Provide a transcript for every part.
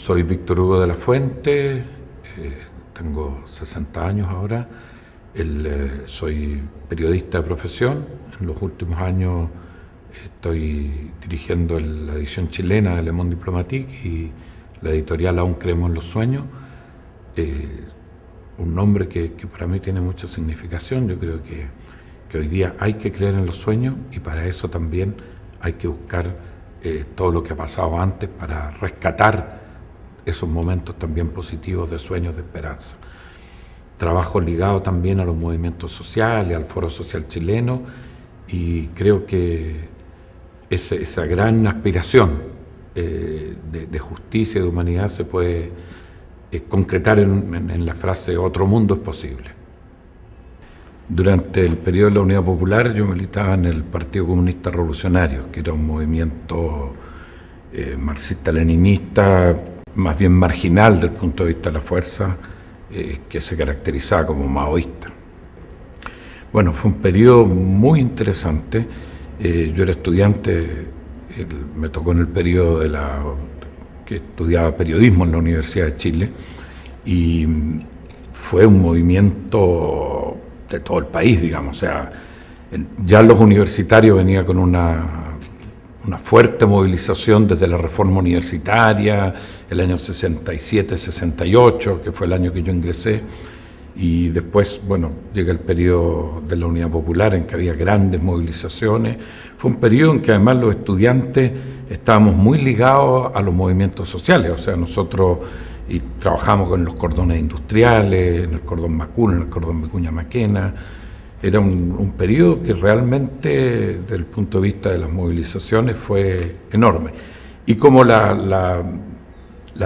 Soy Víctor Hugo de la Fuente, tengo 60 años ahora, soy periodista de profesión. En los últimos años estoy dirigiendo la edición chilena de Le Monde Diplomatique y la editorial Aún Creemos en los Sueños. Un nombre que para mí tiene mucha significación. Yo creo que hoy día hay que creer en los sueños y para eso también hay que buscar todo lo que ha pasado antes para rescatar esos momentos también positivos de sueños, de esperanza. Trabajo ligado también a los movimientos sociales, al Foro Social Chileno, y creo que esa gran aspiración de justicia y de humanidad se puede concretar en la frase "otro mundo es posible". Durante el periodo de la Unidad Popular yo militaba en el Partido Comunista Revolucionario, que era un movimiento marxista-leninista, más bien marginal desde el punto de vista de la fuerza, que se caracterizaba como maoísta. Bueno, fue un periodo muy interesante. Yo era estudiante, me tocó en el periodo que estudiaba periodismo en la Universidad de Chile, y fue un movimiento de todo el país, digamos. O sea, ya los universitarios venían con una fuerte movilización desde la reforma universitaria, el año 67-68, que fue el año que yo ingresé, y después, bueno, llega el periodo de la Unidad Popular en que había grandes movilizaciones. Fue un periodo en que además los estudiantes estábamos muy ligados a los movimientos sociales. O sea, nosotros trabajamos con los cordones industriales, en el cordón Macul, en el cordón Vicuña Maquena. Era un periodo que realmente, desde el punto de vista de las movilizaciones, fue enorme. Y como la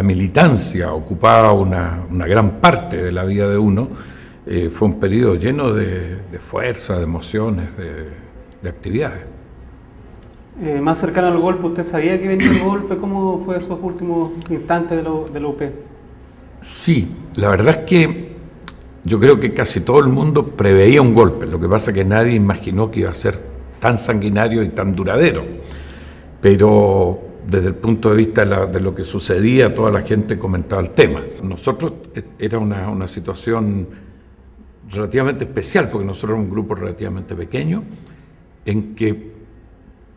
militancia ocupaba una gran parte de la vida de uno, fue un periodo lleno de fuerza, de emociones, de actividades. Más cercano al golpe, ¿usted sabía que venía el golpe? ¿Cómo fue esos últimos instantes de la UP? Sí, la verdad es que yo creo que casi todo el mundo preveía un golpe. Lo que pasa es que nadie imaginó que iba a ser tan sanguinario y tan duradero. Pero desde el punto de vista de lo que sucedía, toda la gente comentaba el tema. Nosotros era una situación relativamente especial, porque nosotros éramos un grupo relativamente pequeño, en que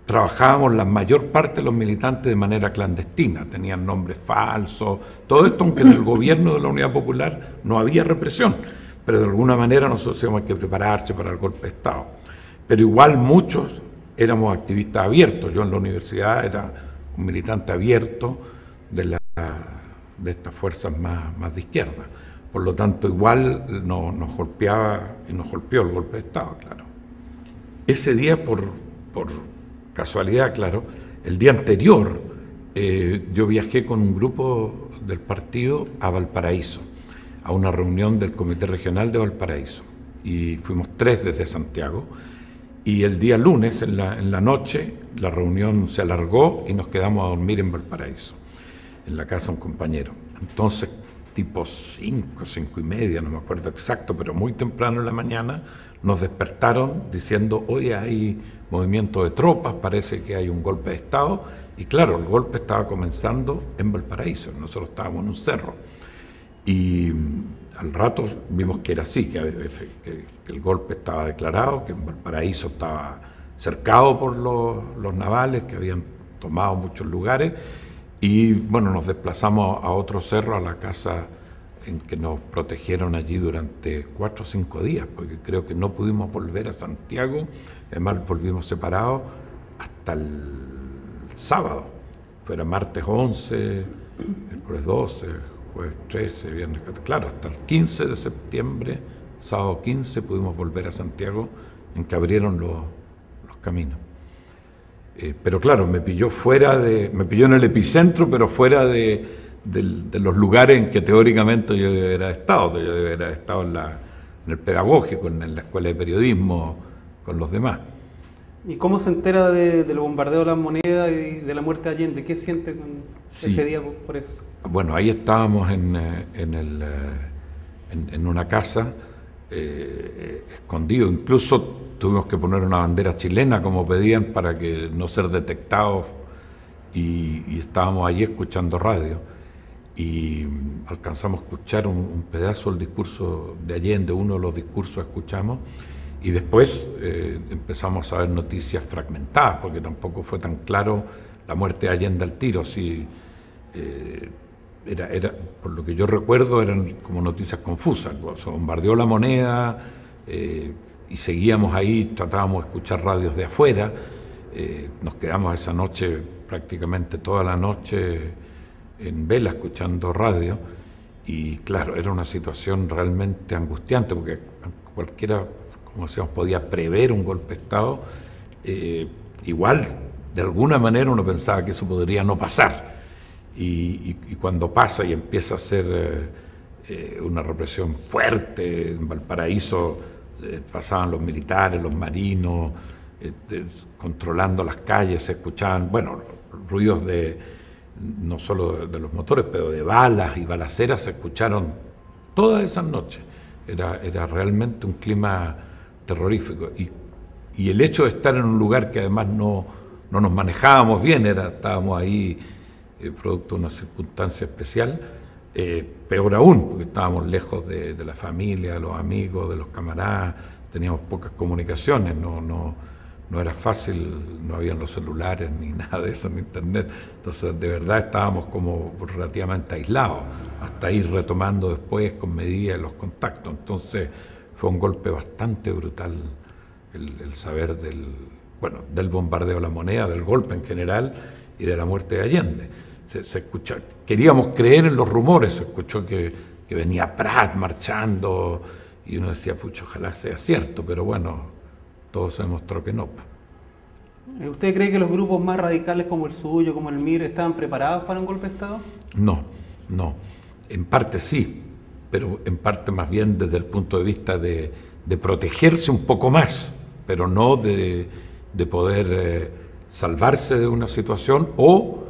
trabajábamos la mayor parte de los militantes de manera clandestina, tenían nombres falsos, todo esto, aunque en el gobierno de la Unidad Popular no había represión, pero de alguna manera nosotros teníamos que prepararse para el golpe de Estado. Pero igual muchos éramos activistas abiertos. Yo en la universidad era un militante abierto de estas fuerzas más de izquierda. Por lo tanto, igual nos golpeaba y nos golpeó el golpe de Estado, claro. Ese día, por casualidad, claro, el día anterior yo viajé con un grupo del partido a Valparaíso, a una reunión del Comité Regional de Valparaíso, y fuimos 3 desde Santiago, y el día lunes en la noche la reunión se alargó y nos quedamos a dormir en Valparaíso, en la casa de un compañero. Entonces, tipo 5:30, no me acuerdo exacto, pero muy temprano en la mañana nos despertaron diciendo: hoy hay movimiento de tropas, parece que hay un golpe de Estado. Y claro, el golpe estaba comenzando en Valparaíso, nosotros estábamos en un cerro. Y al rato vimos que era así, que el golpe estaba declarado, que en Valparaíso estaba cercado por los navales, que habían tomado muchos lugares. Y bueno, nos desplazamos a otro cerro, a la casa en que nos protegieron allí durante 4 o 5 días, porque creo que no pudimos volver a Santiago. Además volvimos separados hasta el sábado. Fuera martes 11, miércoles 12, jueves 13, viernes 14. Claro, hasta el 15 de septiembre, sábado 15, pudimos volver a Santiago, en que abrieron los caminos. Pero claro, me pilló en el epicentro, pero fuera de los lugares en que teóricamente yo debería haber estado. Yo debería haber estado en el pedagógico, en la escuela de periodismo, con los demás. ¿Y cómo se entera del bombardeo de las monedas y de la muerte de Allende? ¿Qué siente ese día por eso? Bueno, ahí estábamos en una casa, escondido. Incluso tuvimos que poner una bandera chilena, como pedían, para que no ser detectados, y estábamos allí escuchando radio. y alcanzamos a escuchar un pedazo del discurso de Allende, uno de los discursos escuchamos, y después empezamos a ver noticias fragmentadas, porque tampoco fue tan claro la muerte de Allende al tiro. Sí, por lo que yo recuerdo, eran como noticias confusas. Se bombardeó La Moneda y seguíamos ahí, tratábamos de escuchar radios de afuera. Nos quedamos esa noche, prácticamente toda la noche, en vela escuchando radio, y claro, era una situación realmente angustiante, porque cualquiera, como decíamos, podía prever un golpe de Estado. Igual, de alguna manera uno pensaba que eso podría no pasar, y cuando pasa y empieza a ser una represión fuerte, en Valparaíso pasaban los militares, los marinos, controlando las calles, se escuchaban, bueno, ruidos no solo de los motores, pero de balas y balaceras se escucharon todas esas noches. Era realmente un clima terrorífico. Y el hecho de estar en un lugar que además no nos manejábamos bien, estábamos ahí producto de una circunstancia especial, peor aún, porque estábamos lejos de la familia, de los amigos, de los camaradas, teníamos pocas comunicaciones, no era fácil, no habían los celulares ni nada de eso en internet, entonces de verdad estábamos como relativamente aislados, hasta ir retomando después con medidas los contactos. Entonces fue un golpe bastante brutal el saber del bombardeo de La Moneda, del golpe en general y de la muerte de Allende. Se escuchó, queríamos creer en los rumores, se escuchó que venía Prat marchando y uno decía, pucha, ojalá sea cierto, pero bueno, todo se demostró que no. ¿Usted cree que los grupos más radicales como el suyo, como el MIR, estaban preparados para un golpe de Estado? No. En parte sí, pero en parte más bien desde el punto de vista de protegerse un poco más, pero no de poder salvarse de una situación o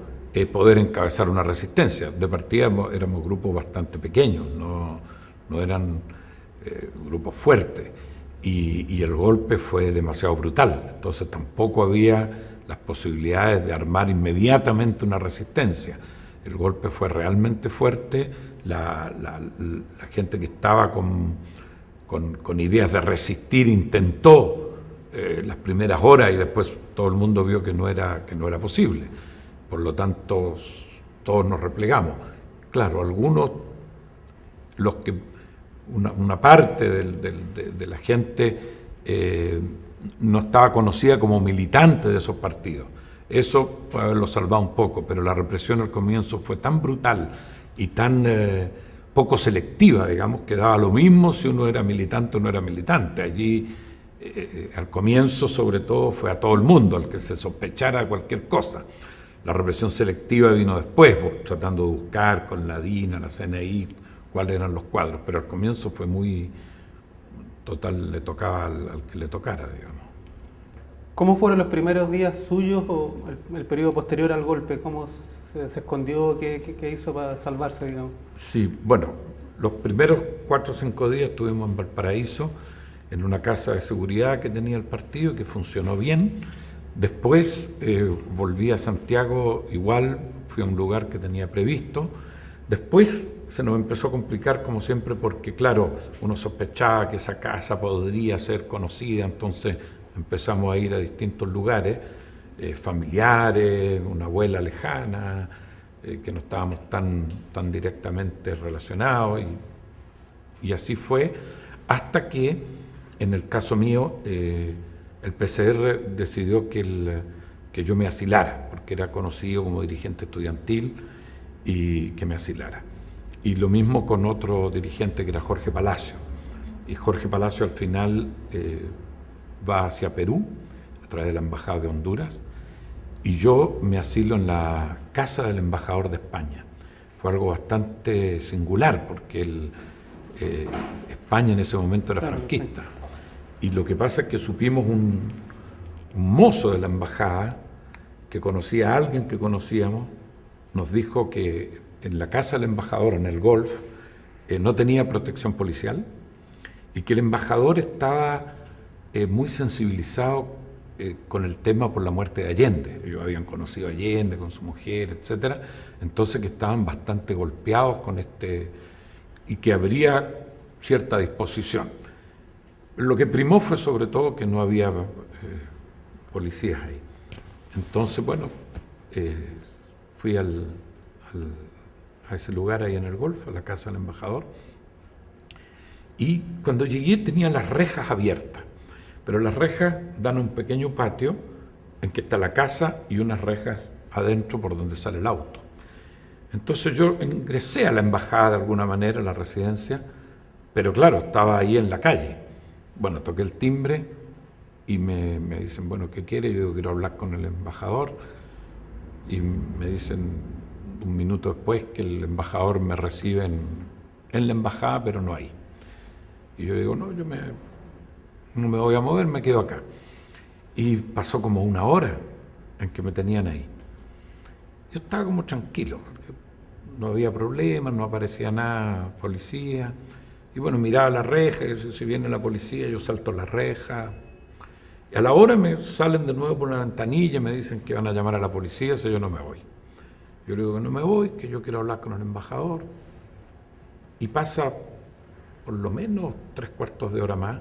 poder encabezar una resistencia. De partida éramos grupos bastante pequeños, no eran grupos fuertes. Y el golpe fue demasiado brutal, entonces tampoco había las posibilidades de armar inmediatamente una resistencia. El golpe fue realmente fuerte, la gente que estaba con ideas de resistir intentó las primeras horas y después todo el mundo vio que no era posible. Por lo tanto, todos nos replegamos. Claro, algunos, una parte de la gente no estaba conocida como militante de esos partidos. Eso puede haberlo salvado un poco, pero la represión al comienzo fue tan brutal y tan poco selectiva, digamos, que daba lo mismo si uno era militante o no era militante. Allí, al comienzo, sobre todo, fue a todo el mundo, al que se sospechara de cualquier cosa. La represión selectiva vino después, tratando de buscar con la DINA, la CNI, cuáles eran los cuadros, pero al comienzo fue muy total, le tocaba al que le tocara, digamos. ¿Cómo fueron los primeros días suyos o el periodo posterior al golpe? ¿Cómo se escondió? ¿Qué hizo para salvarse, digamos? Sí, bueno, los primeros 4 o 5 días estuvimos en Valparaíso, en una casa de seguridad que tenía el partido, que funcionó bien. Después volví a Santiago, igual fui a un lugar que tenía previsto. Después se nos empezó a complicar, como siempre, porque, claro, uno sospechaba que esa casa podría ser conocida, entonces empezamos a ir a distintos lugares, familiares, una abuela lejana, que no estábamos tan directamente relacionados, y así fue, hasta que, en el caso mío, el PCR decidió que yo me asilara, porque era conocido como dirigente estudiantil, y que me asilara. Y lo mismo con otro dirigente que era Jorge Palacio. Y Jorge Palacio al final va hacia Perú, a través de la Embajada de Honduras, y yo me asilo en la casa del embajador de España. Fue algo bastante singular, porque España en ese momento era franquista. Y lo que pasa es que supimos un mozo de la embajada, que conocía a alguien que conocíamos, nos dijo que en la casa del embajador, en el Golf, no tenía protección policial y que el embajador estaba muy sensibilizado con el tema por la muerte de Allende. Ellos habían conocido a Allende con su mujer, etcétera. Entonces que estaban bastante golpeados con y que habría cierta disposición. Lo que primó fue sobre todo que no había policías ahí. Entonces, bueno, fui a ese lugar ahí en el Golfo, a la casa del embajador, y cuando llegué tenía las rejas abiertas, pero las rejas dan a un pequeño patio en que está la casa y unas rejas adentro por donde sale el auto. Entonces yo ingresé a la embajada de alguna manera, a la residencia, pero claro, estaba ahí en la calle. Bueno, toqué el timbre y me dicen, bueno, ¿qué quiere? Yo digo, quiero hablar con el embajador, y me dicen un minuto después que el embajador me recibe en la embajada, pero no ahí. Y yo digo, no, yo no me voy a mover, me quedo acá. Y pasó como una hora en que me tenían ahí. Yo estaba como tranquilo, porque no había problemas, no aparecía nada, policía. Y bueno, miraba la reja, y si viene la policía, yo salto la reja. Y a la hora me salen de nuevo por la ventanilla, me dicen que van a llamar a la policía, si yo no me voy. Yo le digo que no me voy, que yo quiero hablar con el embajador. Y pasa por lo menos 3/4 de hora más,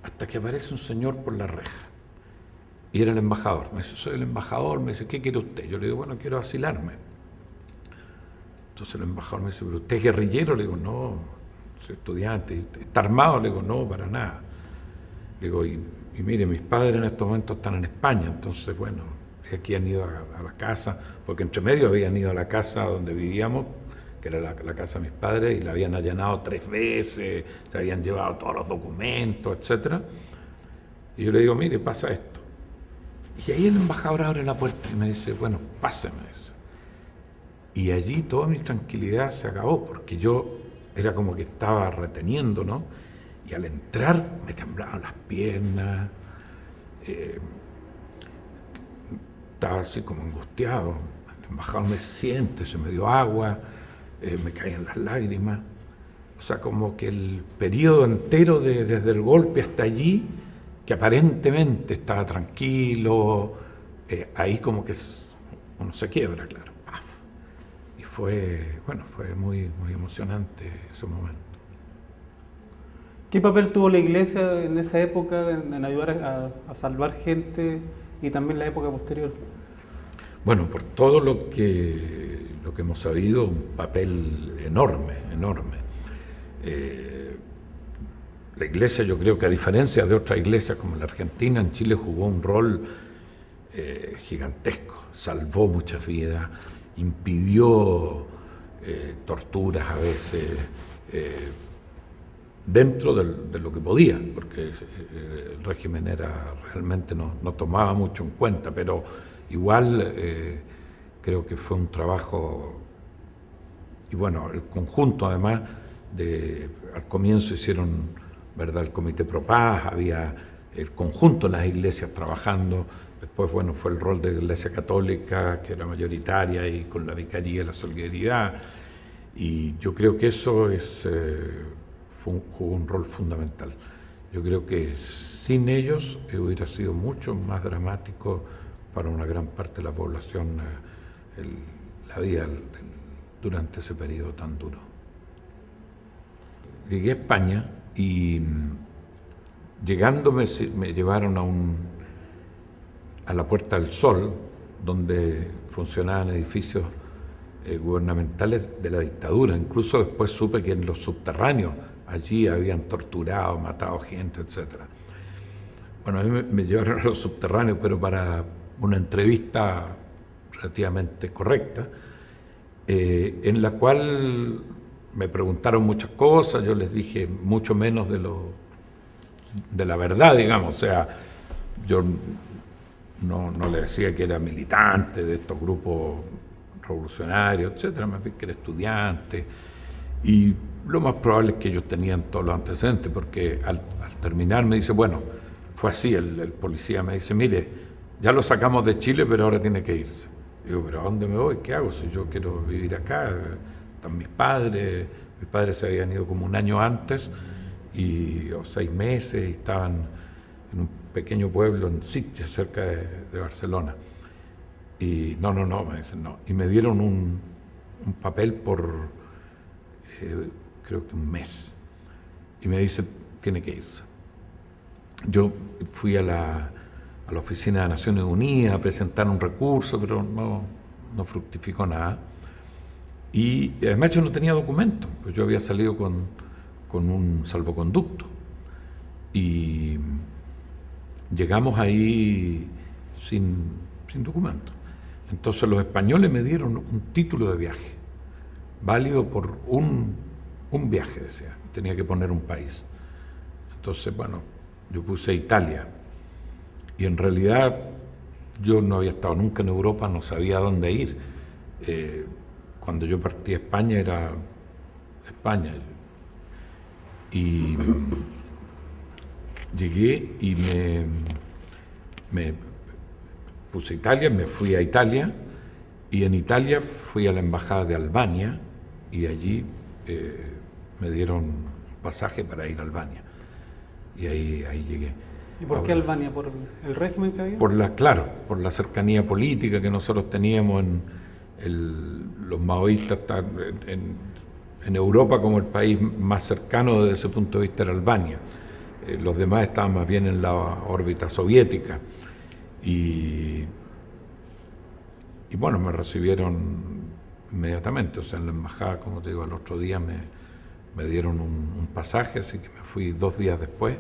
hasta que aparece un señor por la reja. Y era el embajador. Me dice, soy el embajador. Me dice, ¿qué quiere usted? Yo le digo, bueno, quiero asilarme. Entonces el embajador me dice, ¿pero usted es guerrillero? Le digo, no, soy estudiante. ¿Está armado? Le digo, no, para nada. Le digo, y mire, mis padres en estos momentos están en España, entonces, bueno, aquí han ido a la casa, porque entre medio habían ido a la casa donde vivíamos, que era la casa de mis padres, y la habían allanado 3 veces, se habían llevado todos los documentos, etcétera. Y yo le digo, mire, pasa esto. Y ahí el embajador abre la puerta y me dice, bueno, páseme eso. Y allí toda mi tranquilidad se acabó, porque yo era como que estaba reteniendo, ¿no? Y al entrar me temblaban las piernas, estaba así como angustiado. El embajador me siente, se me dio agua, me caían las lágrimas. O sea, como que el periodo entero desde el golpe hasta allí, que aparentemente estaba tranquilo, ahí como que uno se quiebra, claro. ¡Paf! Y fue muy, muy emocionante ese momento. ¿Qué papel tuvo la Iglesia en esa época en ayudar a salvar gente y también la época posterior? Bueno, por todo lo que hemos sabido, un papel enorme, enorme. La Iglesia, yo creo que a diferencia de otras iglesias como la Argentina, en Chile jugó un rol gigantesco, salvó muchas vidas, impidió torturas a veces, dentro de lo que podía, porque el régimen realmente no tomaba mucho en cuenta, pero igual creo que fue un trabajo, y bueno, el conjunto además, al comienzo hicieron, ¿verdad?, el Comité Pro Paz, había el conjunto de las iglesias trabajando, después, bueno, fue el rol de la Iglesia Católica, que era mayoritaria, y con la Vicaría, la Solidaridad, y yo creo que eso jugó un rol fundamental. Yo creo que sin ellos hubiera sido mucho más dramático para una gran parte de la población la vida durante ese periodo tan duro. Llegué a España y llegando me llevaron a la Puerta del Sol, donde funcionaban edificios gubernamentales de la dictadura. Incluso después supe que en los subterráneos allí habían torturado, matado gente, etc. Bueno, a mí me llevaron a los subterráneos, pero para una entrevista relativamente correcta, en la cual me preguntaron muchas cosas, yo les dije mucho menos de la verdad, digamos. O sea, yo no le decía que era militante de estos grupos revolucionarios, etcétera, más bien que era estudiante, y lo más probable es que ellos tenían todos los antecedentes, porque al terminar me dice, bueno, fue así, el policía me dice, mire, ya lo sacamos de Chile, pero ahora tiene que irse. Digo, ¿pero a dónde me voy? ¿Qué hago si yo quiero vivir acá? Están mis padres se habían ido como un año antes, o 6 meses, y estaban en un pequeño pueblo en Sitges, cerca de Barcelona. Y no, me dicen no. Y me dieron un papel por, creo que un mes. Y me dicen, tiene que irse. Yo fui a la oficina de Naciones Unidas a presentar un recurso, pero no fructificó nada. Y además yo no tenía documento, pues yo había salido con un salvoconducto. Y llegamos ahí sin documento. Entonces los españoles me dieron un título de viaje, válido por un viaje, decía, tenía que poner un país. Entonces, bueno, yo puse Italia, y en realidad yo no había estado nunca en Europa, no sabía dónde ir. Cuando yo partí a España era España. Y llegué y me puse Italia, me fui a Italia, y en Italia fui a la embajada de Albania, y allí me dieron un pasaje para ir a Albania. Y ahí llegué. ¿Y por qué Albania? ¿Por el régimen que había? Por la cercanía política que nosotros teníamos los maoístas en Europa, como el país más cercano desde ese punto de vista era Albania. Los demás estaban más bien en la órbita soviética. Y bueno, me recibieron inmediatamente, o sea, en la embajada, como te digo, al otro día me dieron un pasaje, así que me fui 2 días después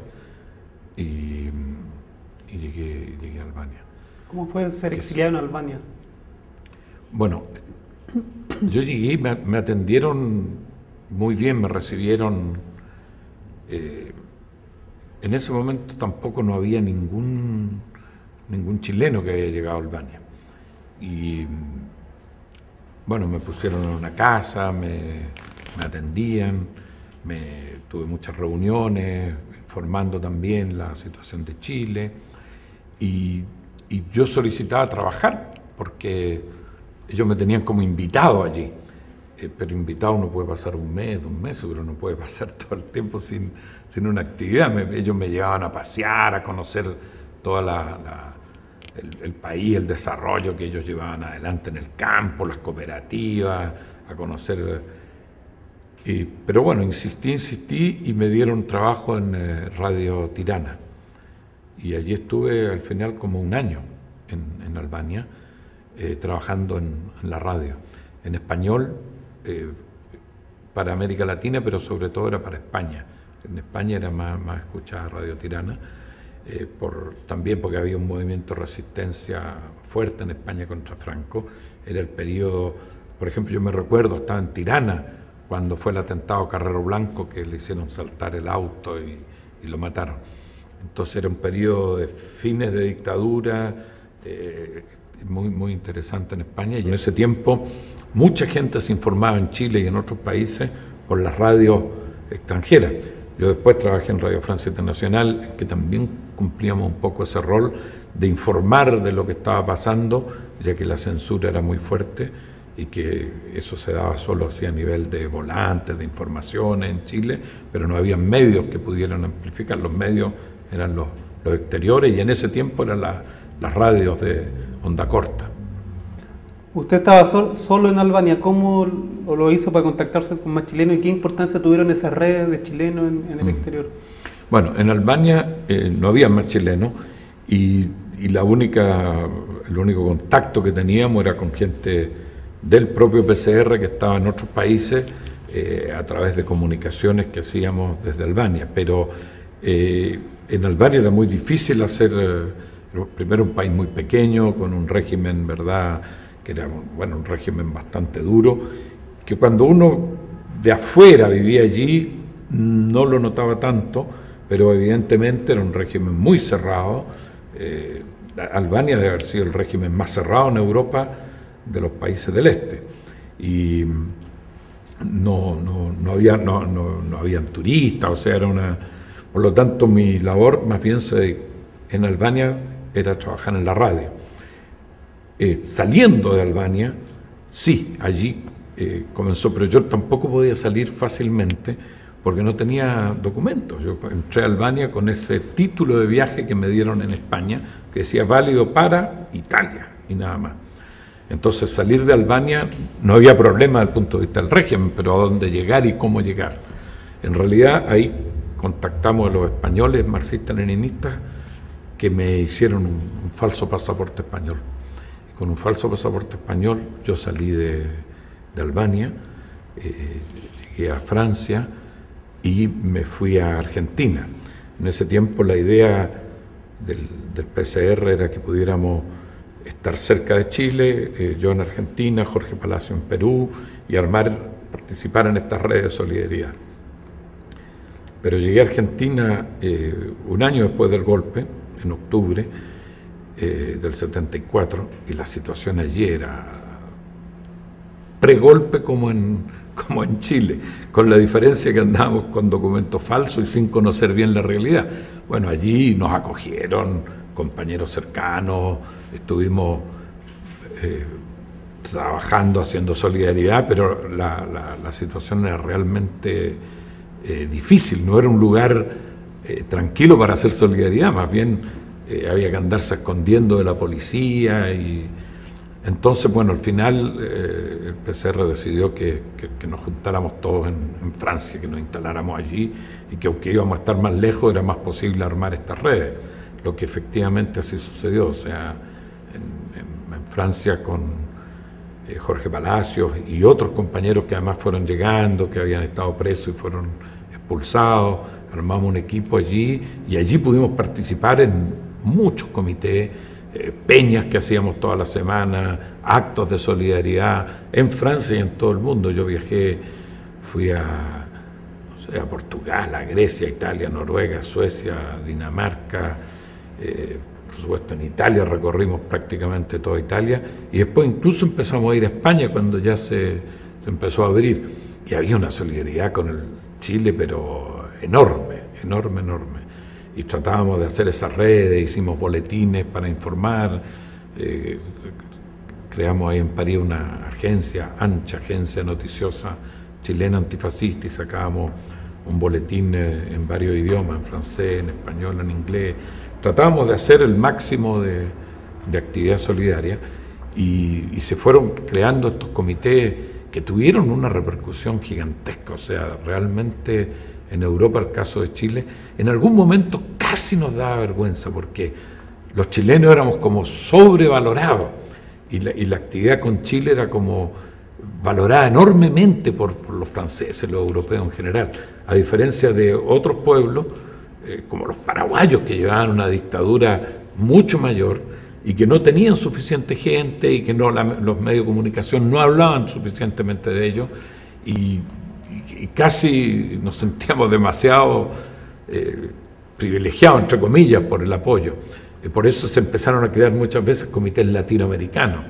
y llegué a Albania. ¿Cómo fue ser exiliado en Albania? Bueno, yo llegué y me atendieron muy bien, me recibieron. En ese momento tampoco no había ningún chileno que haya llegado a Albania. Y bueno, me pusieron en una casa, me atendían, tuve muchas reuniones, informando también la situación de Chile, y yo solicitaba trabajar, porque ellos me tenían como invitado allí. Pero invitado uno puede pasar un mes, 2 meses, pero no puede pasar todo el tiempo sin una actividad. Ellos me llevaban a pasear, a conocer todo el país, el desarrollo que ellos llevaban adelante en el campo, las cooperativas, a conocer. Pero bueno, insistí y me dieron trabajo en Radio Tirana. Y allí estuve al final como 1 año en Albania, trabajando en la radio, en español, para América Latina, pero sobre todo era para España. En España era más escuchada Radio Tirana, también porque había un movimiento de resistencia fuerte en España contra Franco. Era el periodo, por ejemplo, yo me recuerdo, estaba en Tirana cuando fue el atentado a Carrero Blanco, que le hicieron saltar el auto y lo mataron. Entonces era un periodo de fines de dictadura, muy interesante en España, y en ese tiempo mucha gente se informaba en Chile y en otros países por las radios extranjeras. Yo después trabajé en Radio Francia Internacional, que también cumplíamos un poco ese rol de informar de lo que estaba pasando, ya que la censura era muy fuerte y que eso se daba solo así a nivel de volantes, de informaciones en Chile, pero no había medios que pudieran amplificar. Los medios eran los exteriores, y en ese tiempo eran las radios de onda corta. Usted estaba solo en Albania. ¿Cómo lo hizo para contactarse con más chilenos y qué importancia tuvieron esas redes de chilenos en el exterior? Bueno, en Albania no había más chilenos, y el único contacto que teníamos era con gente del propio PCR que estaba en otros países, a través de comunicaciones que hacíamos desde Albania. Pero en Albania era muy difícil hacer, primero, un país muy pequeño, con un régimen, ¿verdad?, que era un régimen bastante duro, que cuando uno de afuera vivía allí no lo notaba tanto, pero evidentemente era un régimen muy cerrado. Albania debe haber sido el régimen más cerrado en Europa de los países del este, y no habían turistas, o sea, por lo tanto mi labor más bien en Albania era trabajar en la radio. Saliendo de Albania, sí, allí comenzó, pero yo tampoco podía salir fácilmente, porque no tenía documentos. Yo entré a Albania con ese título de viaje que me dieron en España, que decía válido para Italia y nada más. Entonces salir de Albania no había problema desde el punto de vista del régimen, pero a dónde llegar y cómo llegar. En realidad ahí contactamos a los españoles marxistas-leninistas que me hicieron un falso pasaporte español. Y con un falso pasaporte español yo salí de Albania, llegué a Francia y me fui a Argentina. En ese tiempo la idea del PCR era que pudiéramos estar cerca de Chile, yo en Argentina, Jorge Palacio en Perú, y participar en estas redes de solidaridad. Pero llegué a Argentina un año después del golpe, en octubre del 74, y la situación allí era pre-golpe como en Chile, con la diferencia que andábamos con documentos falsos y sin conocer bien la realidad. Bueno, allí nos acogieron compañeros cercanos, estuvimos trabajando, haciendo solidaridad, pero la situación era realmente difícil, no era un lugar tranquilo para hacer solidaridad, más bien había que andarse escondiendo de la policía. Y entonces, bueno, al final el PCR decidió que nos juntáramos todos en Francia, que nos instaláramos allí y que aunque íbamos a estar más lejos era más posible armar estas redes, lo que efectivamente así sucedió. O sea, en Francia con Jorge Palacios y otros compañeros que además fueron llegando, que habían estado presos y fueron expulsados, armamos un equipo allí y allí pudimos participar en muchos comités, peñas que hacíamos toda la semana, actos de solidaridad en Francia y en todo el mundo. Yo viajé, fui a Portugal, a Grecia, Italia, Noruega, Suecia, Dinamarca, por supuesto en Italia recorrimos prácticamente toda Italia y después incluso empezamos a ir a España cuando ya se empezó a abrir y había una solidaridad con el Chile pero enorme, y tratábamos de hacer esas redes, hicimos boletines para informar, creamos ahí en París una agencia, ANCHA, agencia noticiosa chilena antifascista, y sacábamos un boletín en varios idiomas, en francés, en español, en inglés. Tratábamos de hacer el máximo de actividad solidaria y se fueron creando estos comités que tuvieron una repercusión gigantesca. O sea, realmente en Europa, el caso de Chile, en algún momento casi nos daba vergüenza porque los chilenos éramos como sobrevalorados y la actividad con Chile era como valorada enormemente por los franceses, los europeos en general, a diferencia de otros pueblos como los paraguayos, que llevaban una dictadura mucho mayor y que no tenían suficiente gente y que los medios de comunicación no hablaban suficientemente de ellos y casi nos sentíamos demasiado privilegiados, entre comillas, por el apoyo. Por eso se empezaron a crear muchas veces comités latinoamericanos,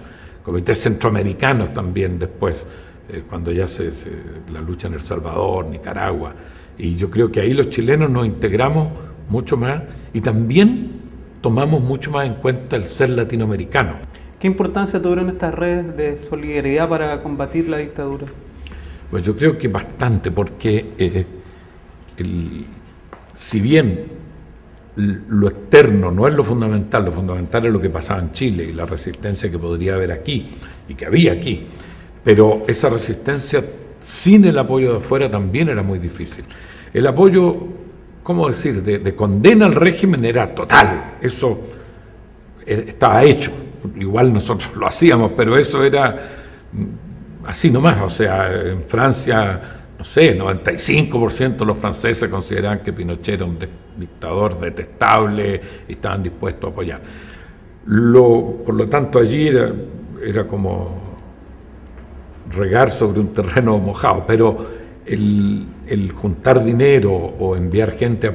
comités centroamericanos también después, cuando ya la lucha en El Salvador, Nicaragua. Y yo creo que ahí los chilenos nos integramos mucho más y también tomamos mucho más en cuenta el ser latinoamericano. ¿Qué importancia tuvieron estas redes de solidaridad para combatir la dictadura? Pues yo creo que bastante, porque si bien lo externo no es lo fundamental es lo que pasaba en Chile y la resistencia que podría haber aquí y que había aquí, pero esa resistencia sin el apoyo de afuera también era muy difícil. El apoyo, ¿cómo decir?, de condena al régimen era total, eso estaba hecho, igual nosotros lo hacíamos, pero eso era así nomás. O sea, en Francia, no sé, 95% de los franceses consideraban que Pinochet era un dictador detestable y estaban dispuestos a apoyar. Por lo tanto, allí era como regar sobre un terreno mojado, pero el juntar dinero o enviar gente a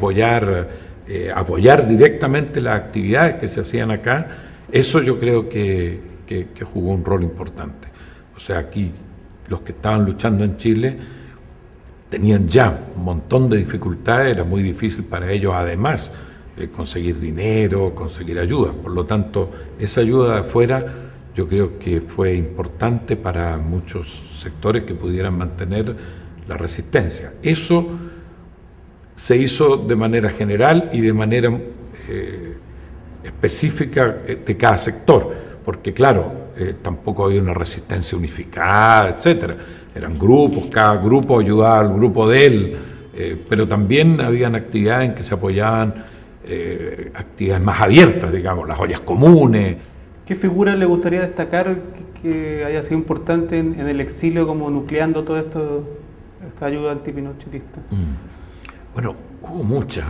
apoyar directamente las actividades que se hacían acá, eso yo creo que jugó un rol importante. O sea, aquí los que estaban luchando en Chile tenían ya un montón de dificultades, era muy difícil para ellos además conseguir dinero, conseguir ayuda. Por lo tanto, esa ayuda de afuera yo creo que fue importante para muchos sectores que pudieran mantener la resistencia. Eso se hizo de manera general y de manera específica de cada sector, porque claro, tampoco había una resistencia unificada, etcétera. Eran grupos, cada grupo ayudaba al grupo de él, pero también habían actividades en que se apoyaban, actividades más abiertas, digamos, las ollas comunes. ¿Qué figura le gustaría destacar que haya sido importante en el exilio, como nucleando todo esto, esta ayuda antipinochetista? Bueno, hubo muchas.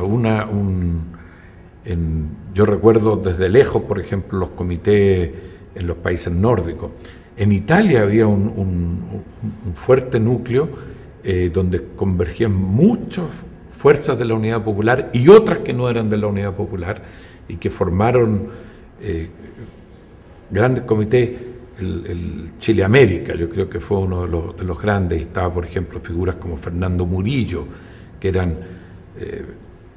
Yo recuerdo desde lejos, por ejemplo, los comités en los países nórdicos. En Italia había un fuerte núcleo donde convergían muchas fuerzas de la Unidad Popular y otras que no eran de la Unidad Popular y que formaron grandes comités. El Chile América, yo creo que fue uno de los grandes. Estaba, por ejemplo, figuras como Fernando Murillo, que eran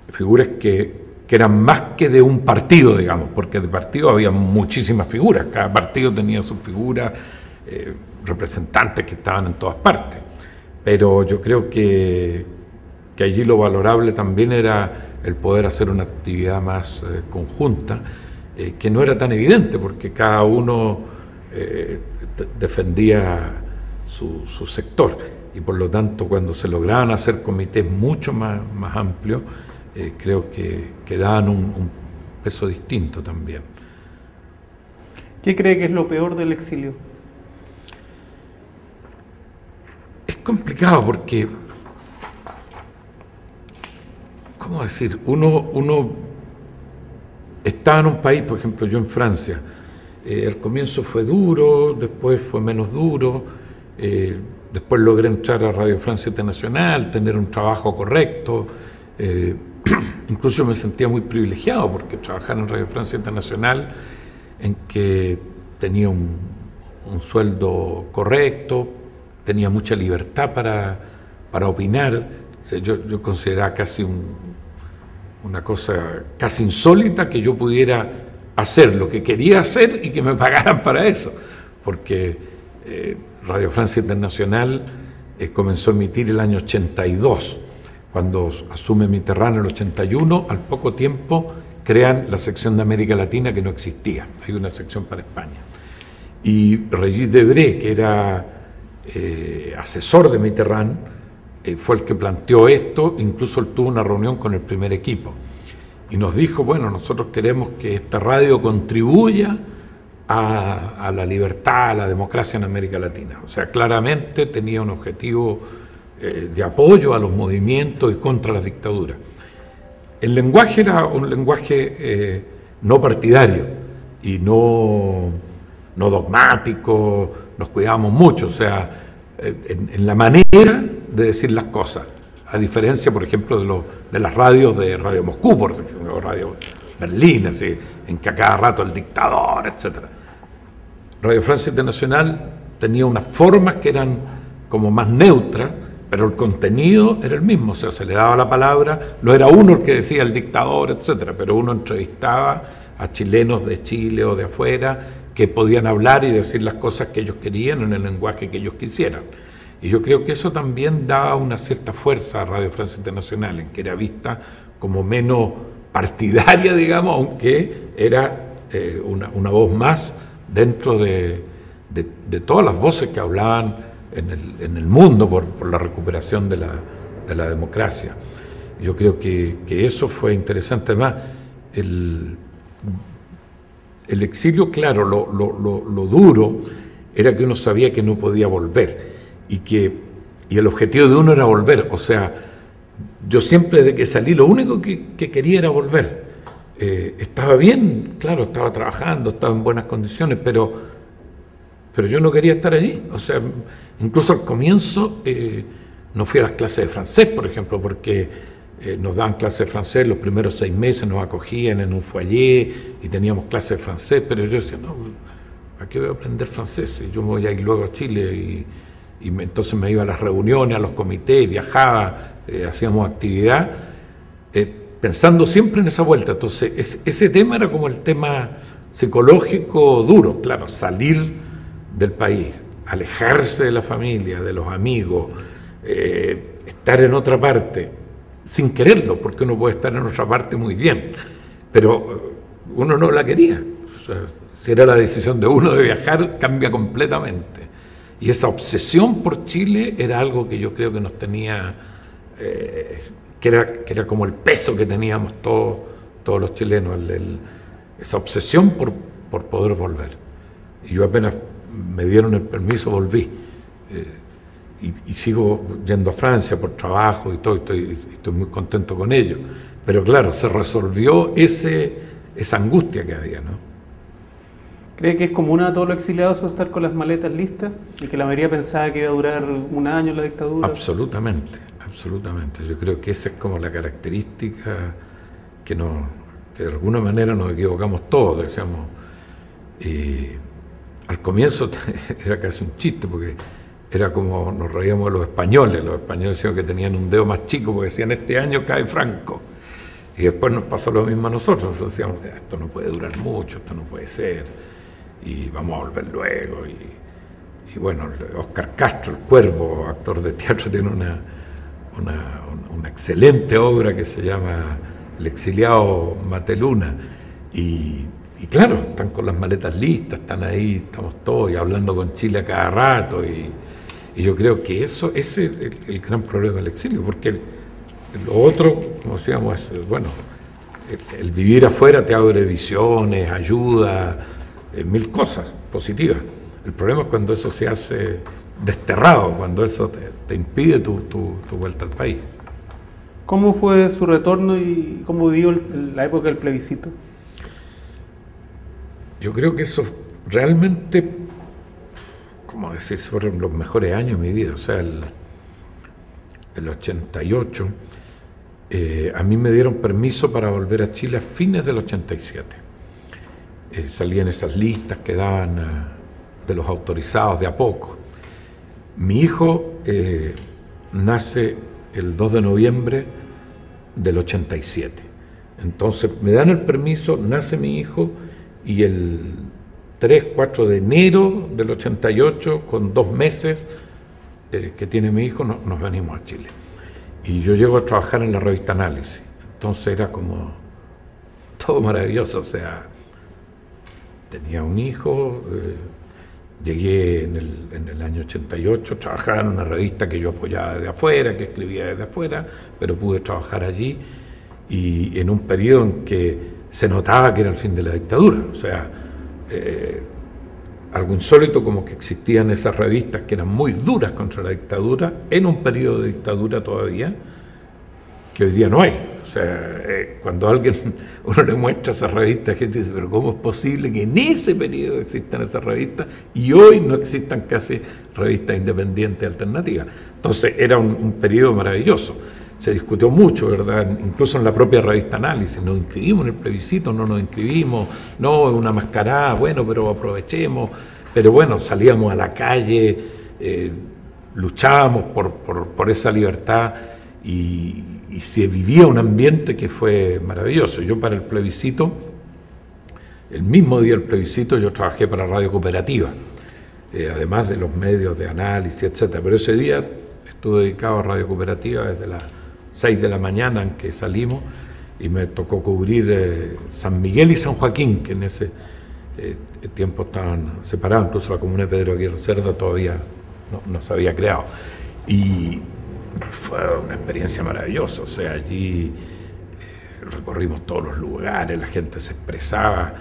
figuras que eran más que de un partido, digamos, porque de partido había muchísimas figuras, cada partido tenía sus figuras, representantes que estaban en todas partes. Pero yo creo que allí lo valorable también era el poder hacer una actividad más conjunta, que no era tan evidente, porque cada uno defendía su sector, y por lo tanto cuando se lograban hacer comités mucho más amplios, creo que daban un peso distinto también. ¿Qué cree que es lo peor del exilio? Es complicado porque, ¿cómo decir? Uno estaba en un país, por ejemplo, yo en Francia, el comienzo fue duro, después fue menos duro, después logré entrar a Radio Francia Internacional, tener un trabajo correcto, incluso me sentía muy privilegiado porque trabajar en Radio Francia Internacional, en que tenía un sueldo correcto, tenía mucha libertad para opinar. O sea, yo consideraba casi una cosa casi insólita que yo pudiera hacer lo que quería hacer y que me pagaran para eso, porque Radio Francia Internacional comenzó a emitir el año 82, cuando asume Mitterrand en el 81, al poco tiempo crean la sección de América Latina que no existía, hay una sección para España. Y Regis Debray, que era asesor de Mitterrand, fue el que planteó esto, incluso él tuvo una reunión con el primer equipo y nos dijo, bueno, nosotros queremos que esta radio contribuya a la libertad, a la democracia en América Latina. O sea, claramente tenía un objetivo de apoyo a los movimientos y contra las dictaduras. El lenguaje era un lenguaje no partidario y no dogmático, nos cuidábamos mucho, o sea, en la manera de decir las cosas, a diferencia, por ejemplo, de las radios de Radio Moscú, por ejemplo, o Radio Berlín, así, en que a cada rato el dictador, etc. Radio Francia Internacional tenía unas formas que eran como más neutras, pero el contenido era el mismo, o sea, se le daba la palabra, no era uno el que decía el dictador, etc., pero uno entrevistaba a chilenos de Chile o de afuera que podían hablar y decir las cosas que ellos querían en el lenguaje que ellos quisieran. Y yo creo que eso también daba una cierta fuerza a Radio Francia Internacional, en que era vista como menos partidaria, digamos, aunque era una voz más dentro de todas las voces que hablaban en el mundo por la recuperación de la democracia. Yo creo que eso fue interesante. Además, el exilio, claro, lo duro era que uno sabía que no podía volver y el objetivo de uno era volver. O sea, yo siempre desde que salí lo único que quería era volver. Estaba bien, claro, estaba trabajando, estaba en buenas condiciones, pero yo no quería estar allí. O sea, incluso al comienzo no fui a las clases de francés, por ejemplo, porque nos daban clases de francés, los primeros 6 meses nos acogían en un foyer y teníamos clases de francés, pero yo decía, no, ¿para qué voy a aprender francés? Yo me voy a ir luego a Chile y entonces me iba a las reuniones, a los comités, viajaba, hacíamos actividad, pensando siempre en esa vuelta. Entonces ese tema era como el tema psicológico duro, claro, salir del país, alejarse de la familia, de los amigos, estar en otra parte, sin quererlo, porque uno puede estar en otra parte muy bien, pero uno no la quería. O sea, si era la decisión de uno de viajar, cambia completamente. Y esa obsesión por Chile era algo que yo creo que nos tenía, que era como el peso que teníamos todos los chilenos, esa obsesión por poder volver. Y yo apenas me dieron el permiso, volví. Y sigo yendo a Francia por trabajo y todo, estoy muy contento con ello. Pero claro, se resolvió esa angustia que había, ¿no? ¿Cree que es común a todos los exiliados estar con las maletas listas y que la mayoría pensaba que iba a durar un año la dictadura? Absolutamente, absolutamente. Yo creo que esa es como la característica que de alguna manera nos equivocamos todos, decíamos. Al comienzo era casi un chiste, porque era como nos reíamos de los españoles decían que tenían un dedo más chico, porque decían, este año cae Franco. Y después nos pasó lo mismo a nosotros. Nosotros decíamos, esto no puede durar mucho, esto no puede ser, y vamos a volver luego. Y bueno, Óscar Castro, el Cuervo, actor de teatro, tiene una excelente obra que se llama El exiliado Mateluna. Y claro, están con las maletas listas, están ahí, estamos todos, y hablando con Chile a cada rato. Y yo creo que ese es el gran problema del exilio, porque lo otro, como decíamos, es, bueno, el vivir afuera te abre visiones, ayuda, mil cosas positivas. El problema es cuando eso se hace desterrado, cuando eso te impide tu vuelta al país. ¿Cómo fue su retorno y cómo vivió la época del plebiscito? Yo creo que eso realmente, como decir, fueron los mejores años de mi vida. O sea, el 88, a mí me dieron permiso para volver a Chile a fines del 87. Salían esas listas que daban de los autorizados de a poco. Mi hijo nace el 2 de noviembre del 87. Entonces me dan el permiso, nace mi hijo, y el 3-4 de enero del 88, con 2 meses que tiene mi hijo, nos venimos a Chile. Y yo llego a trabajar en la revista Análisis. Entonces era como todo maravilloso. O sea, tenía un hijo, llegué en el año 88, trabajaba en una revista que yo apoyaba desde afuera, que escribía desde afuera, pero pude trabajar allí, y en un periodo en que se notaba que era el fin de la dictadura. O sea, algo insólito, como que existían esas revistas que eran muy duras contra la dictadura, en un periodo de dictadura todavía, que hoy día no hay. O sea, cuando uno le muestra esas revistas, la gente dice, pero ¿cómo es posible que en ese periodo existan esas revistas y hoy no existan casi revistas independientes alternativas? Entonces era un periodo maravilloso. Se discutió mucho, ¿verdad? Incluso en la propia revista Análisis, nos inscribimos en el plebiscito, no nos inscribimos, no, es una mascarada, bueno, pero aprovechemos. Pero bueno, salíamos a la calle, luchábamos por esa libertad, y se vivía un ambiente que fue maravilloso. Yo para el plebiscito, el mismo día del plebiscito, yo trabajé para Radio Cooperativa, además de los medios de análisis, etcétera. Pero ese día estuve dedicado a Radio Cooperativa desde las 6 de la mañana en que salimos, y me tocó cubrir San Miguel y San Joaquín, que en ese tiempo estaban separados. Incluso la comuna de Pedro Aguirre Cerda todavía no se había creado. Y fue una experiencia maravillosa. O sea, allí recorrimos todos los lugares, la gente se expresaba,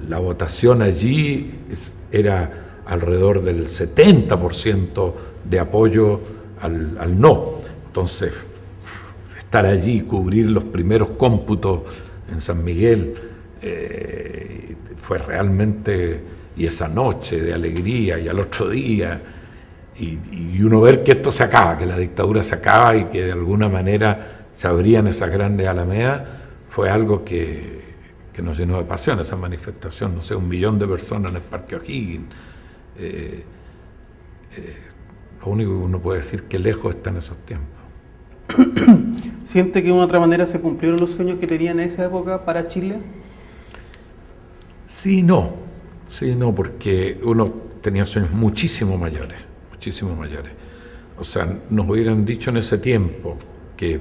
la votación allí era alrededor del 70% de apoyo al no. Entonces, estar allí, cubrir los primeros cómputos en San Miguel, fue realmente, y esa noche de alegría, y al otro día, y uno ver que esto se acaba, que la dictadura se acaba, y que de alguna manera se abrían esas grandes alamedas, fue algo que nos llenó de pasión, esa manifestación. No sé, 1 millón de personas en el Parque O'Higgins. Lo único que uno puede decir, que lejos están esos tiempos. ¿Siente que de una otra manera se cumplieron los sueños que tenía en esa época para Chile? Sí, no, porque uno tenía sueños muchísimo mayores. O sea, nos hubieran dicho en ese tiempo que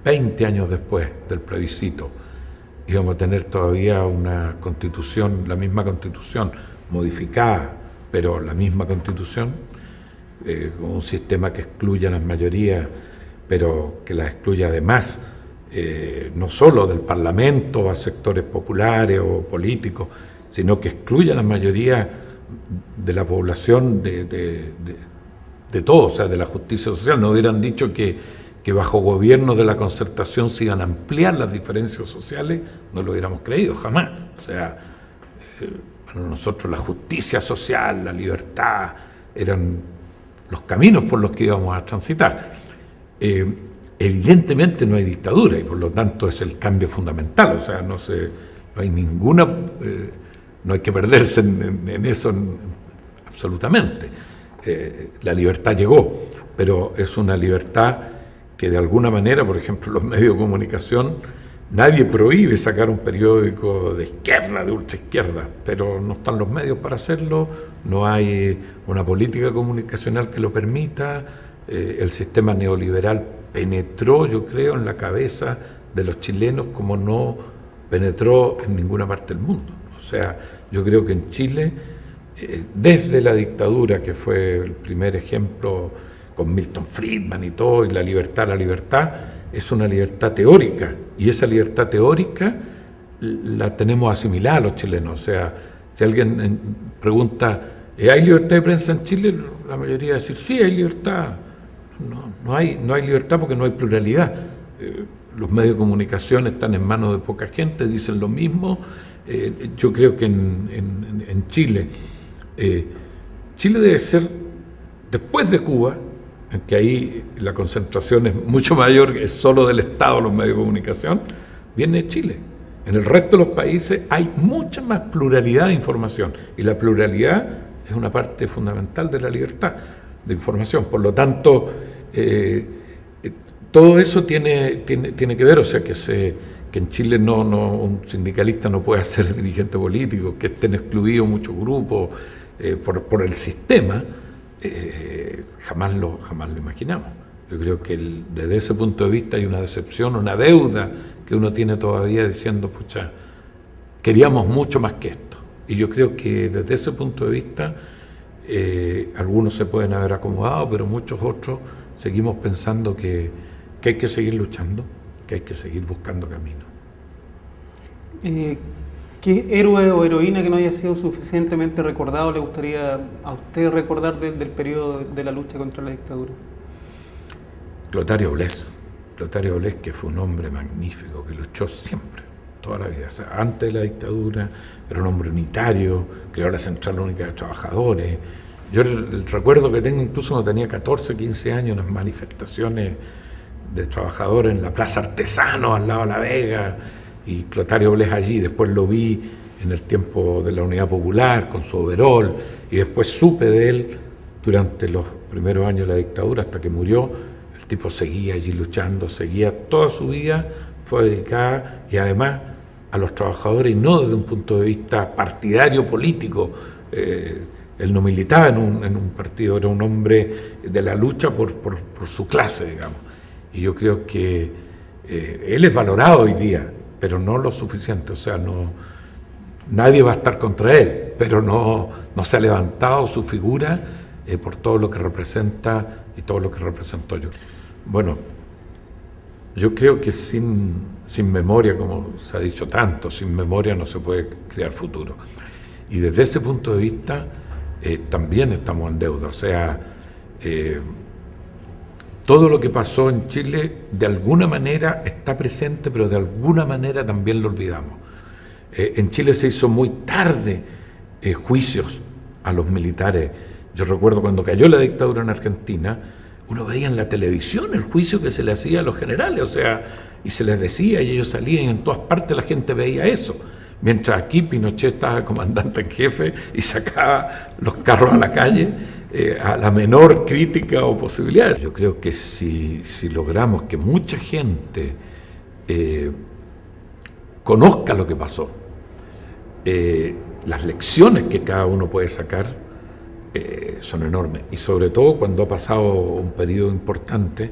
20 años después del plebiscito, íbamos a tener todavía una constitución, la misma constitución, modificada, pero la misma constitución, con un sistema que excluya a las mayorías, pero que las excluya además, no solo del Parlamento a sectores populares o políticos, sino que excluya a la mayoría de la población de todo, o sea, de la justicia social. No hubieran dicho que bajo gobierno de la concertación se iban a ampliar las diferencias sociales, no lo hubiéramos creído, jamás. O sea, para nosotros la justicia social, la libertad, eran los caminos por los que íbamos a transitar. Evidentemente no hay dictadura y por lo tanto es el cambio fundamental, o sea, no hay ninguna, no hay que perderse en eso absolutamente. La libertad llegó, pero es una libertad que de alguna manera, por ejemplo, los medios de comunicación, nadie prohíbe sacar un periódico de izquierda, de ultraizquierda, pero no están los medios para hacerlo, no hay una política comunicacional que lo permita, el sistema neoliberal penetró, yo creo, en la cabeza de los chilenos como no penetró en ninguna parte del mundo. O sea, yo creo que en Chile, desde la dictadura, que fue el primer ejemplo con Milton Friedman y todo, y la libertad, es una libertad teórica, y esa libertad teórica la tenemos asimilada los chilenos. O sea, si alguien pregunta, ¿hay libertad de prensa en Chile? La mayoría va a decir, sí, hay libertad. No hay libertad porque no hay pluralidad. Los medios de comunicación están en manos de poca gente, dicen lo mismo. Yo creo que en Chile, Chile debe ser, después de Cuba, en que ahí la concentración es mucho mayor, es solo del Estado los medios de comunicación, viene Chile. En el resto de los países hay mucha más pluralidad de información, y la pluralidad es una parte fundamental de la libertad de información. Por lo tanto, todo eso tiene que ver, o sea, que en Chile un sindicalista no puede ser dirigente político, que estén excluidos muchos grupos por el sistema, jamás lo imaginamos. Yo creo que desde ese punto de vista hay una decepción, una deuda que uno tiene todavía diciendo, pucha, queríamos mucho más que esto. Y yo creo que desde ese punto de vista algunos se pueden haber acomodado, pero muchos otros seguimos pensando que hay que seguir luchando, que hay que seguir buscando caminos. ¿Qué héroe o heroína que no haya sido suficientemente recordado le gustaría a usted recordar del periodo de la lucha contra la dictadura? Clotario Blest, que fue un hombre magnífico, que luchó siempre, toda la vida. O sea, antes de la dictadura era un hombre unitario, creó la Central Única de Trabajadores. Yo el recuerdo que tengo, incluso cuando tenía 14, 15 años, en las manifestaciones de trabajadores en la Plaza Artesano, al lado de La Vega, y Clotario Blest allí. Después lo vi en el tiempo de la Unidad Popular, con su overol, y después supe de él durante los primeros años de la dictadura, hasta que murió. El tipo seguía allí luchando, seguía toda su vida, fue dedicada, y además a los trabajadores, y no desde un punto de vista partidario, político. Él no militaba en un partido, era un hombre de la lucha por su clase, digamos. Y yo creo que él es valorado hoy día, pero no lo suficiente. O sea, nadie va a estar contra él, pero no se ha levantado su figura por todo lo que representa y todo lo que representó yo. Bueno, yo creo que sin memoria, como se ha dicho tanto, sin memoria no se puede crear futuro. Y desde ese punto de vista también estamos en deuda. O sea, todo lo que pasó en Chile de alguna manera está presente, pero de alguna manera también lo olvidamos. En Chile se hizo muy tarde juicios a los militares. Yo recuerdo cuando cayó la dictadura en Argentina, uno veía en la televisión el juicio que se le hacía a los generales, o sea, y se les decía, y ellos salían, y en todas partes la gente veía eso. Mientras aquí Pinochet estaba comandante en jefe y sacaba los carros a la calle, a la menor crítica o posibilidad. Yo creo que si logramos que mucha gente conozca lo que pasó, las lecciones que cada uno puede sacar son enormes, y sobre todo cuando ha pasado un periodo importante,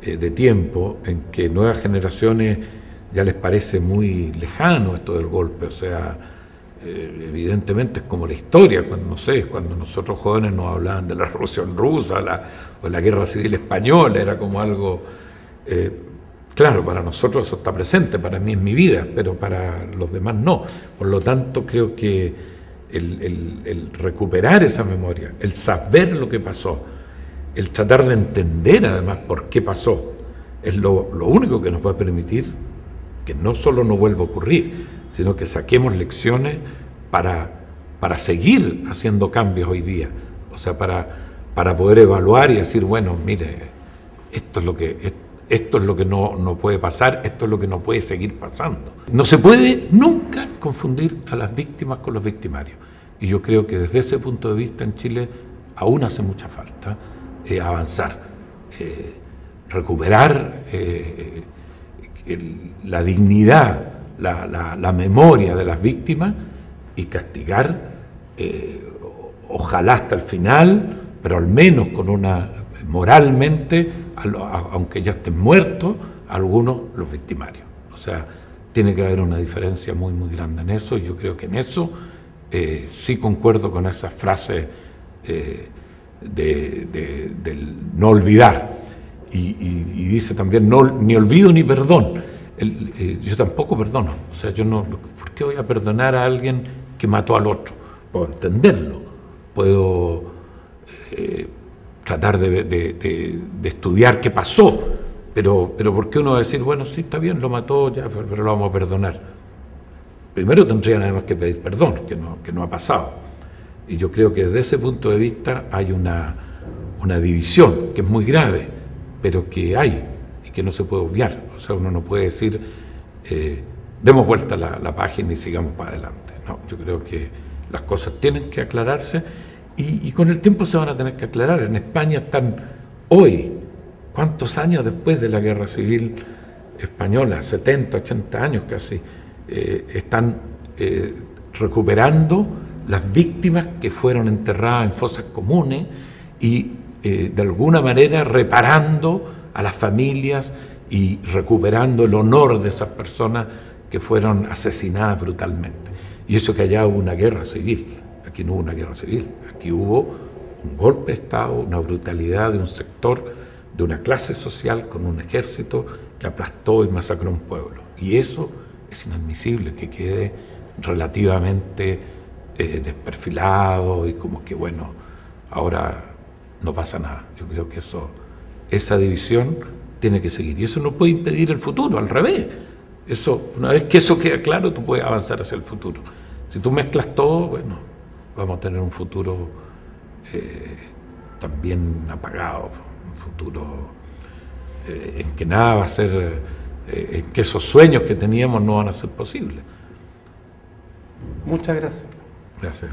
de tiempo en que nuevas generaciones ya les parece muy lejano esto del golpe, o sea, evidentemente es como la historia, cuando, no sé, cuando nosotros jóvenes nos hablaban de la Revolución Rusa o la Guerra Civil Española, era como algo, claro, para nosotros eso está presente, para mí es mi vida, pero para los demás no. Por lo tanto, creo que el recuperar esa memoria, el saber lo que pasó, el tratar de entender además por qué pasó, es lo único que nos va a permitir que no solo no vuelva a ocurrir, sino que saquemos lecciones para seguir haciendo cambios hoy día. O sea, para poder evaluar y decir, bueno, mire, esto es lo que no puede pasar, esto es lo que no puede seguir pasando. No se puede nunca confundir a las víctimas con los victimarios. Y yo creo que desde ese punto de vista en Chile aún hace mucha falta avanzar, recuperar la dignidad, la memoria de las víctimas y castigar, ojalá hasta el final, pero al menos con moralmente, aunque ya estén muertos, algunos los victimarios. O sea, tiene que haber una diferencia muy, muy grande en eso, y yo creo que en eso sí concuerdo con esas frases del no olvidar. Y dice también, ni olvido ni perdón. Yo tampoco perdono, o sea, yo no, ¿por qué voy a perdonar a alguien que mató al otro? Puedo entenderlo, puedo tratar de estudiar qué pasó, pero ¿por qué uno va a decir, bueno, sí, está bien, lo mató, ya, pero lo vamos a perdonar? Primero tendrían además que pedir perdón, que no ha pasado. Y yo creo que desde ese punto de vista hay una división que es muy grave, pero que hay y que no se puede obviar. O sea, uno no puede decir, demos vuelta la página y sigamos para adelante. No, yo creo que las cosas tienen que aclararse y con el tiempo se van a tener que aclarar. En España están hoy, ¿cuántos años después de la Guerra Civil Española? 70, 80 años casi. Están recuperando las víctimas que fueron enterradas en fosas comunes y de alguna manera reparando a las familias y recuperando el honor de esas personas que fueron asesinadas brutalmente. Y eso que allá hubo una guerra civil. Aquí no hubo una guerra civil, aquí hubo un golpe de Estado, una brutalidad de un sector, de una clase social con un ejército que aplastó y masacró un pueblo. Y eso es inadmisible, que quede relativamente desperfilado y como que, bueno, ahora no pasa nada. Yo creo que esa división tiene que seguir. Y eso no puede impedir el futuro, al revés. Una vez que eso queda claro, tú puedes avanzar hacia el futuro. Si tú mezclas todo, bueno, vamos a tener un futuro también apagado, un futuro en que nada va a ser, en que esos sueños que teníamos no van a ser posibles. Muchas gracias. Gracias.